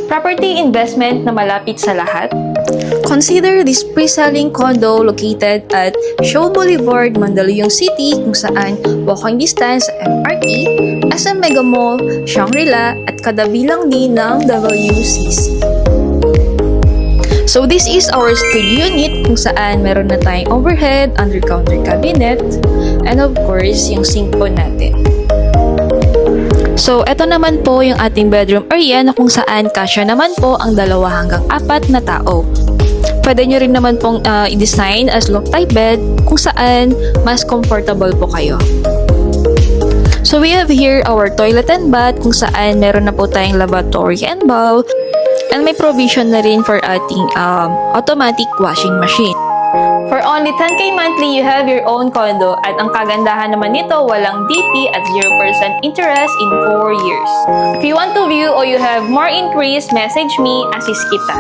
Property investment na malapit sa lahat. Consider this pre-selling condo located at Shaw Boulevard, Mandaluyong City, kung saan walking distance sa MRT, SM Mega Mall, Shangri-La at kadabilang din ng WCC. So this is our studio unit kung saan meron na tayong overhead, under-counter cabinet, and of course, yung sink po natin. So, eto naman po yung ating bedroom area na kung saan kasya naman po ang 2 hanggang 4 na tao. Pwede nyo rin naman pong i-design as loft-type bed kung saan mas comfortable po kayo. So, we have here our toilet and bath kung saan meron na po tayong lavatory and bowl, and may provision na rin for ating automatic washing machine. For only 10K monthly, you have your own condo at ang kagandahan naman nito, walang DP at 0% interest in 4 years. If you want to view or you have more inquiries, message me, assist kita.